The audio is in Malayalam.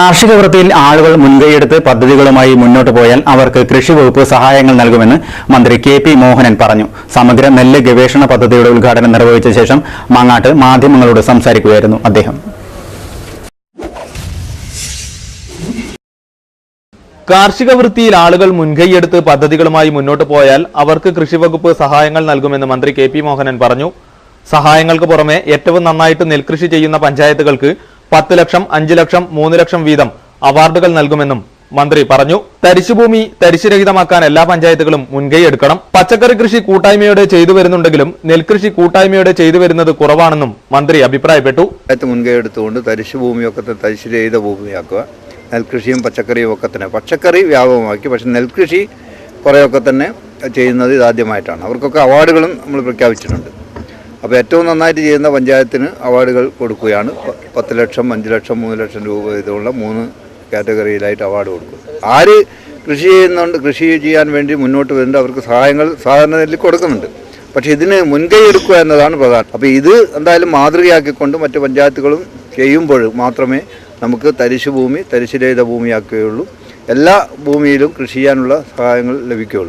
കാർഷിക വൃത്തിയിൽ ആളുകൾ മുൻകൈയെടുത്ത് പദ്ധതികളുമായി മുന്നോട്ട് പോയാൽ അവർക്ക് കൃഷി വകുപ്പ് സഹായങ്ങൾ നൽകുമെന്ന് മന്ത്രി കെ.പി. മോഹനൻ പറഞ്ഞു. സമഗ്ര നെല്ല് ഗവേഷണ പദ്ധതിയുടെ ഉദ്ഘാടനം നിർവഹിച്ച ശേഷം മാങ്ങാട്ട് മാധ്യമങ്ങളോട് സംസാരിക്കുകയായിരുന്നു അദ്ദേഹം. കാർഷിക വൃത്തിയിൽ ആളുകൾ മുൻകൈയെടുത്ത് പദ്ധതികളുമായി മുന്നോട്ട് പോയാൽ അവർക്ക് കൃഷിവകുപ്പ് സഹായങ്ങൾ നൽകുമെന്ന് മന്ത്രി കെ.പി. മോഹനൻ പറഞ്ഞു. സഹായങ്ങൾക്ക് പുറമെ ഏറ്റവും നന്നായിട്ട് നെൽകൃഷി ചെയ്യുന്ന പഞ്ചായത്തുകൾക്ക് 10 ലക്ഷം, 5 ലക്ഷം, 3 ലക്ഷം വീതം അവാർഡുകൾ നൽകുമെന്നും മന്ത്രി പറഞ്ഞു. തരിശുഭൂമി തരിശുരഹിതമാക്കാൻ എല്ലാ പഞ്ചായത്തുകളും മുൻകൈയെടുക്കണം. പച്ചക്കറി കൃഷി കൂട്ടായ്മയോടെ ചെയ്തു വരുന്നുണ്ടെങ്കിലും നെൽകൃഷി കൂട്ടായ്മയോടെ ചെയ്തു വരുന്നത് കുറവാണെന്നും മന്ത്രി അഭിപ്രായപ്പെട്ടു. മുൻകൈയെടുത്തുകൊണ്ട് തരിശുഭൂമിയൊക്കെ തരിശുരഹിത ഭൂമിയാക്കുക, നെൽകൃഷിയും പച്ചക്കറിയും ഒക്കെ തന്നെ പച്ചക്കറി വ്യാപകമാക്കി. പക്ഷെ നെൽകൃഷി കുറേയൊക്കെ തന്നെ ചെയ്യുന്നത് ഇതാദ്യമായിട്ടാണ്. അവർക്കൊക്കെ അവാർഡുകളും നമ്മൾ പ്രഖ്യാപിച്ചിട്ടുണ്ട്. അപ്പോൾ ഏറ്റവും നന്നായിട്ട് ചെയ്യുന്ന പഞ്ചായത്തിന് അവാർഡുകൾ കൊടുക്കുകയാണ്. 10 ലക്ഷം, 5 ലക്ഷം, 3 ലക്ഷം രൂപ ഇതുള്ള 3 കാറ്റഗറിയിലായിട്ട് അവാർഡ് കൊടുക്കും. ആര് കൃഷി ചെയ്യുന്നുണ്ട്, കൃഷി ചെയ്യാൻ വേണ്ടി മുന്നോട്ട് വരുന്നുണ്ട്, അവർക്ക് സഹായങ്ങൾ സാധാരണ നെല്ലിൽ കൊടുക്കുന്നുണ്ട്. പക്ഷേ ഇതിന് മുൻകൈ എടുക്കുക എന്നതാണ് പ്രധാനം. അപ്പോൾ ഇത് എന്തായാലും മാതൃകയാക്കിക്കൊണ്ട് മറ്റ് പഞ്ചായത്തുകളും ചെയ്യുമ്പോൾ മാത്രമേ നമുക്ക് തരിശുഭൂമി തരിശുരഹിത ഭൂമിയാക്കുകയുള്ളൂ. എല്ലാ ഭൂമിയിലും കൃഷി ചെയ്യാനുള്ള സഹായങ്ങൾ ലഭിക്കുകയുള്ളൂ.